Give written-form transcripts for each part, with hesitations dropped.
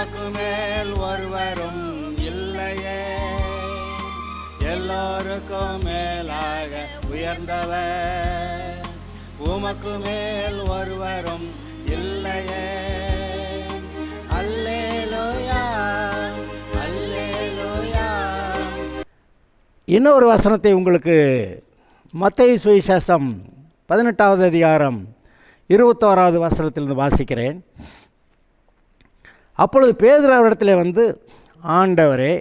உமக்கு மேல் ஒருவரும் இல்லையே, எல்லோருக்கும் மேலாக உயர்ந்தவர், உமக்கு மேல் ஒருவரும் இல்லையே. அல்லேலூயா, அல்லேலூயா. இன்னொரு வசனத்தை உங்களுக்கு மத்தேயு சுவிசேஷம் 18வது அதிகாரம் 21வது வசனத்திலிருந்து வாசிக்கிறேன். அப்பொழுது பேதுரு அவரிடத்தில் வந்து, ஆண்டவரே,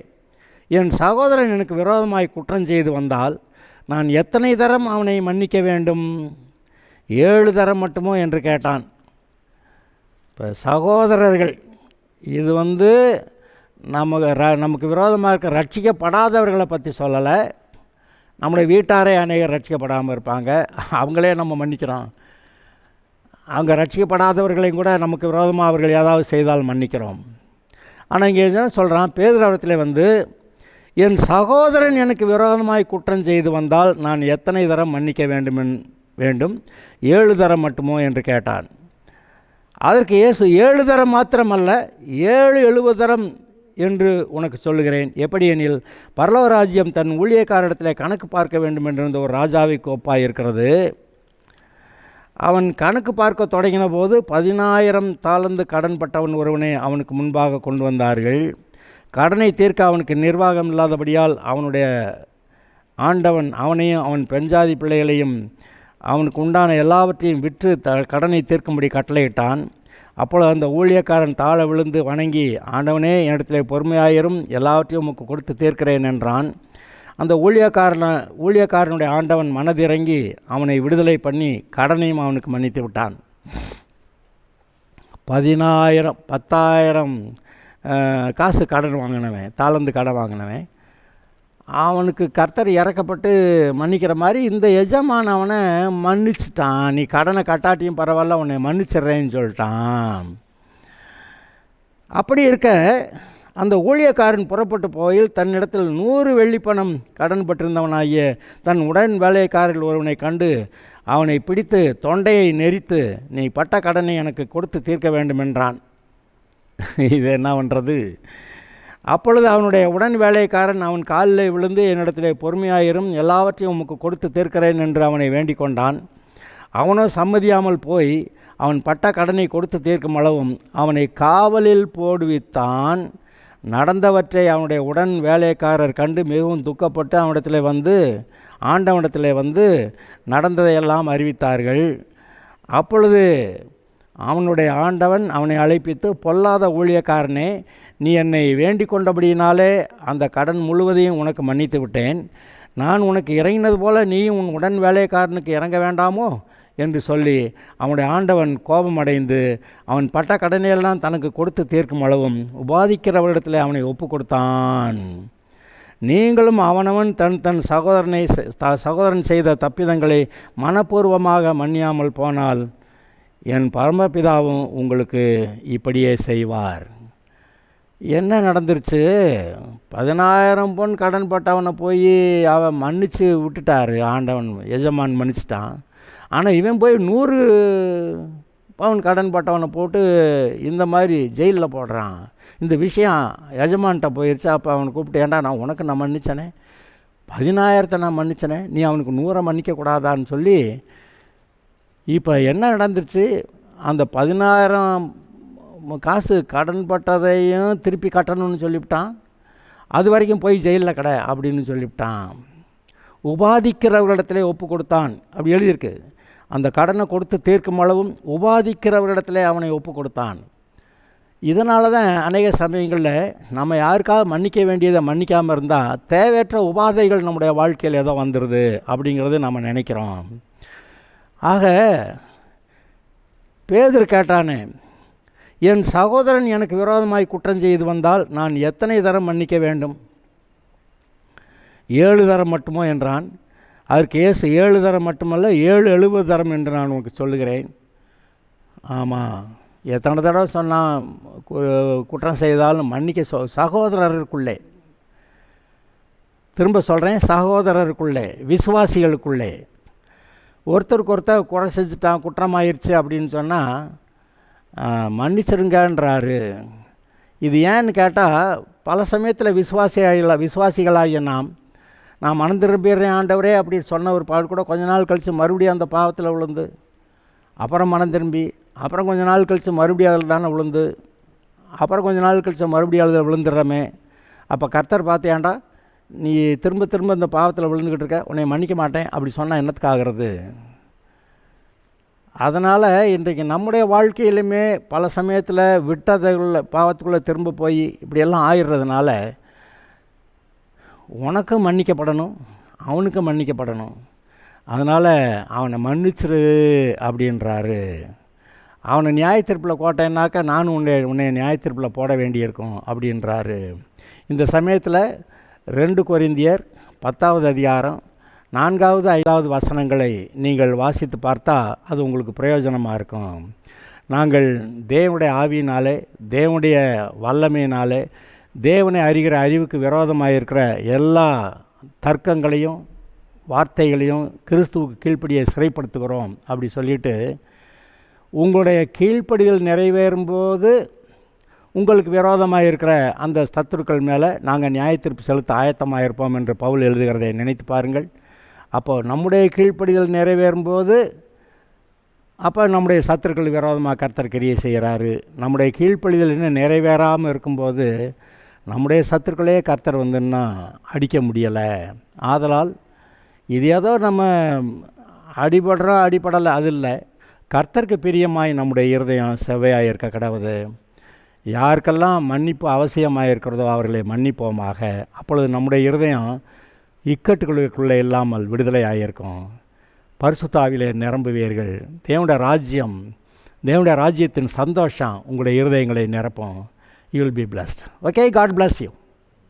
என் சகோதரன் எனக்கு விரோதமாய் குற்றம் செய்து வந்தால் நான் எத்தனை தரம் அவனை மன்னிக்க வேண்டும்? 7 தரம் மட்டுமோ என்று கேட்டான். இப்போ சகோதரர்கள், இது வந்து நமக்கு விரோதமாக இருக்க ரட்சிக்கப்படாதவர்களை பற்றி சொல்லலை. நம்முடைய வீட்டாரே அநேகர் ரட்சிக்கப்படாமல் இருப்பாங்க, அவங்களே நம்ம மன்னிக்கிறோம். அவங்க ரட்சிக்கப்படாதவர்களையும் கூட நமக்கு விரோதமாக அவர்கள் ஏதாவது செய்தால் மன்னிக்கிறோம். ஆனால் இங்கே என்ன சொல்கிறான், பேதுரு அவரிடத்தில் வந்து, என் சகோதரன் எனக்கு விரோதமாய் குற்றம் செய்து வந்தால் நான் எத்தனை தரம் மன்னிக்க வேண்டும்? 7 தரம் மட்டுமோ என்று கேட்டான். அதற்கு இயேசு, 7 தரம் மாத்திரமல்ல, 70 தரம் என்று உனக்கு சொல்லுகிறேன். எப்படி எனில், பரலோக ராஜ்யம் தன் ஊழியக்காரிடத்தில் கணக்கு பார்க்க வேண்டும் என்றிருந்த ஒரு ராஜாவுக்கு ஒப்பாய் இருக்கிறது. அவன் கணக்கு பார்க்க தொடங்கின போது 10,000 தாலந்து கடன்பட்டவன் ஒருவனை அவனுக்கு முன்பாக கொண்டு வந்தார்கள். கடனை தீர்க்க அவனுக்கு நிர்வாகம் இல்லாதபடியால் அவனுடைய ஆண்டவன் அவனையும் அவன் பெண்ஜாதி பிள்ளைகளையும் அவனுக்கு உண்டான எல்லாவற்றையும் விற்று கடனை தீர்க்கும்படி கட்டளையிட்டான். அப்பொழுது அந்த ஊழியக்காரன் தாழ விழுந்து வணங்கி, ஆண்டவனே, என்னிடத்தில் பொறுமையாயிரும், எல்லாவற்றையும் உமக்கு கொடுத்து தீர்க்கிறேன் என்றான். அந்த ஊழியக்காரனுடைய ஆண்டவன் மனதிறங்கி அவனை விடுதலை பண்ணி கடனையும் அவனுக்கு மன்னித்து விட்டான். 10,000 காசு கடன் வாங்கினவன், தாளந்து கடன் வாங்கினவன், அவனுக்கு கர்த்தர் இறக்கப்பட்டு மன்னிக்கிற மாதிரி இந்த எஜமான் அவனை மன்னிச்சிட்டான். நீ கடனை கட்டாட்டியும் பரவாயில்ல, உன்னை மன்னிச்சிட்றேன்னு சொல்லிட்டான். அப்படி இருக்க அந்த ஊழியக்காரன் புறப்பட்டு போயில் தன்னிடத்தில் 100 வெள்ளிப்பணம் கடன் பட்டிருந்தவனாகிய தன் உடன் வேலைக்காரர்கள் ஒருவனை கண்டு அவனை பிடித்து தொண்டையை நெரித்து, நீ பட்ட கடனை எனக்கு கொடுத்து தீர்க்க வேண்டும் என்றான். இது என்ன பண்ணுறது? அப்பொழுது அவனுடைய உடன் வேலைக்காரன் அவன் காலில் விழுந்து, என்னிடத்தில் பொறுமையாயிரும், எல்லாவற்றையும் உமக்கு கொடுத்து தீர்க்கிறேன் என்று அவனை வேண்டிக் கொண்டான். அவனோ சம்மதியாமல் போய் அவன் பட்ட கடனை கொடுத்து தீர்க்கும் அளவும் அவனை காவலில் போடுவித்தான். நடந்தவற்றை அவனுடைய உடன் வேலைக்காரர் கண்டு மிகவும் துக்கப்பட்டு ஆண்டவனிடத்தில் வந்து நடந்ததையெல்லாம் அறிவித்தார்கள். அப்பொழுது அவனுடைய ஆண்டவன் அவனை அழைப்பித்து, பொல்லாத ஊழியக்காரனே, நீ என்னை வேண்டிக் கொண்டபடியினாலே அந்த கடன் முழுவதையும் உனக்கு மன்னித்து விட்டேன். நான் உனக்கு இறங்கினது போல நீயும் உன் உடன் வேலைக்காரனுக்கு இறங்க வேண்டாமோ என்று சொல்லி அவனுடைய ஆண்டவன் கோபமடைந்து அவன் பட்ட கடனையெல்லாம் தனக்கு கொடுத்து தீர்க்கும் அளவும் உபாதிக்கிறவரிடத்தில் அவனை ஒப்பு கொடுத்தான். நீங்களும் அவனவன் தன் சகோதரன் செய்த தப்பிதங்களை மனப்பூர்வமாக மன்னியாமல் போனால் என் பரமபிதாவும் உங்களுக்கு இப்படியே செய்வார். என்ன நடந்துருச்சு? 10,000 பொன் கடன் பட்டவனை போய் அவன் மன்னிச்சு விட்டுட்டார். ஆண்டவன் எஜமான் மன்னிச்சிட்டான். ஆனால் இவன் போய் 100 பவுன் கடன் பட்டவனை போட்டு இந்த மாதிரி ஜெயிலில் போடுறான். இந்த விஷயம் எஜமான்கிட்ட போயிடுச்சு. அப்போ அவனை கூப்பிட்டு, ஏண்டா, நான் மன்னிச்சனே, 10,000 நான் மன்னிச்சனே, நீ அவனுக்கு 100 மன்னிக்கக்கூடாதான்னு சொல்லி, இப்போ என்ன நடந்துருச்சு? அந்த 10,000 காசு கடன் பட்டதையும் திருப்பி கட்டணும்னு சொல்லிவிட்டான். அது வரைக்கும் போய் ஜெயிலில் கடை அப்படின்னு சொல்லிவிட்டான். உபாதிக்கிறவர்களிடத்திலே ஒப்பு கொடுத்தான், அப்படி எழுதியிருக்கு. அந்த கடனை கொடுத்து தீர்க்கும் அளவும் உபாதிக்கிறவர்களிடத்திலே அவனை ஒப்பு கொடுத்தான். இதனால தான் அநேக சமயங்களில் நம்ம யாருக்காவது மன்னிக்க வேண்டியதை மன்னிக்காமல் இருந்தால் தேவையற்ற உபாதைகள் நம்முடைய வாழ்க்கையில் ஏதோ வந்துடுது அப்படிங்கிறது நம்ம நினைக்கிறோம். ஆக பேதுரு கேட்டானே, என் சகோதரன் எனக்கு விரோதமாய் குற்றம் செய்து வந்தால் நான் எத்தனை தரம் மன்னிக்க வேண்டும்? 7 தரம் மட்டுமோ என்றான். அதற்கு இயேசு, 7 தரம் மட்டுமல்ல, 70 தரம் என்று நான் உங்களுக்கு சொல்லுகிறேன். ஆமாம், எத்தனை தடவை சொன்னால் குற்றம் செய்தாலும் மன்னிக்க சகோதரருக்குள்ளே, திரும்ப சொல்கிறேன், சகோதரருக்குள்ளே, விசுவாசிகளுக்குள்ளே ஒருத்தருக்கு ஒருத்தர் குறை செஞ்சுட்டான், குற்றமாயிருச்சு அப்படின்னு சொன்னால் மன்னிச்சிருங்கன்றாரு. இது ஏன்னு கேட்டால் பல சமயத்தில் விசுவாசிகளாகிய நான் மனம் திரும்பிடுறேன் ஆண்டவரே அப்படி சொன்ன ஒரு பாடு கூட கொஞ்ச நாள் கழித்து மறுபடியும் அந்த பாவத்தில் விழுந்து, அப்புறம் மனம் திரும்பி, அப்புறம் கொஞ்ச நாள் கழித்து மறுபடியும் அதில் தானே விழுந்து, அப்புறம் கொஞ்ச நாள் கழித்து மறுபடியும் அதில் விழுந்துடுறமே. அப்போ கர்த்தர் பார்த்தியாண்டா நீ திரும்ப திரும்ப இந்த பாவத்தில் விழுந்துக்கிட்டு இருக்க, உன்னை மன்னிக்க மாட்டேன் அப்படி சொன்னால் என்னத்துக்காகிறது? அதனால் இன்றைக்கு நம்முடைய வாழ்க்கையிலுமே பல சமயத்தில் விட்டதுக்குள்ள பாவத்துக்குள்ளே திரும்ப போய் இப்படியெல்லாம் ஆயிடுறதுனால உனக்கும் மன்னிக்கப்படணும், அவனுக்கும் மன்னிக்கப்படணும். அதனால் அவனை மன்னிச்சிரு அப்படின்றாரு. அவனை நியாயத்தீர்ப்பில் போட்டேன்னாக்கா நானும் உன்னை நியாயத்தீர்ப்பில் போட வேண்டியிருக்கும் அப்படின்றாரு. இந்த சமயத்தில் 2 கொரிந்தியர் 10வது அதிகாரம் 4வது 5வது வசனங்களை நீங்கள் வாசித்து பார்த்தா அது உங்களுக்கு பிரயோஜனமாக இருக்கும். நாங்கள் தேவனுடைய ஆவியினாலே, தேவனுடைய வல்லமையினாலே, தேவனை அறிகிற அறிவுக்கு விரோதமாக இருக்கிற எல்லா தர்க்கங்களையும் வார்த்தைகளையும் கிறிஸ்துவுக்கு கீழ்ப்படியை சிறைப்படுத்துகிறோம் அப்படி சொல்லிட்டு, உங்களுடைய கீழ்ப்படிதல் நிறைவேறும்போது உங்களுக்கு விரோதமாக இருக்கிற அந்த சத்துருக்கள் மேலே நாங்கள் நியாயத்தீர்ப்பு செலுத்த ஆயத்தமாக இருப்போம் என்று பவுல் எழுதுகிறதை நினைத்து பாருங்கள். அப்போது நம்முடைய கீழ்ப்படிதல் நிறைவேறும்போது அப்போ நம்முடைய சத்துருக்கள் விரோதமாக கர்த்தர் கிரியை செய்கிறாரு. நம்முடைய கீழ்ப்படிதல் இன்னும் நிறைவேறாமல் இருக்கும்போது நம்முடைய சத்துருக்களே கர்த்தர் வந்துன்னா அடிக்க முடியலை. ஆதலால் இது ஏதோ நம்ம அடிபடலை அது இல்லை, கர்த்தருக்கு பிரியமாய் நம்முடைய இருதயம் செவ்வையாக இருக்க கடவுது. யாருக்கெல்லாம் மன்னிப்பு அவசியமாக இருக்கிறதோ அவர்களை மன்னிப்போமாக. அப்பொழுது நம்முடைய இருதயம் இக்கட்டுகளுக்குள்ளே இல்லாமல் விடுதலை ஆகியிருக்கும். பரிசுத்த ஆவியிலே நிரம்புவீர்கள். தேவனுடைய ராஜ்யத்தின் சந்தோஷம் உங்களுடைய இருதயங்களை நிரப்பும். You will be blessed. Okay, God bless you.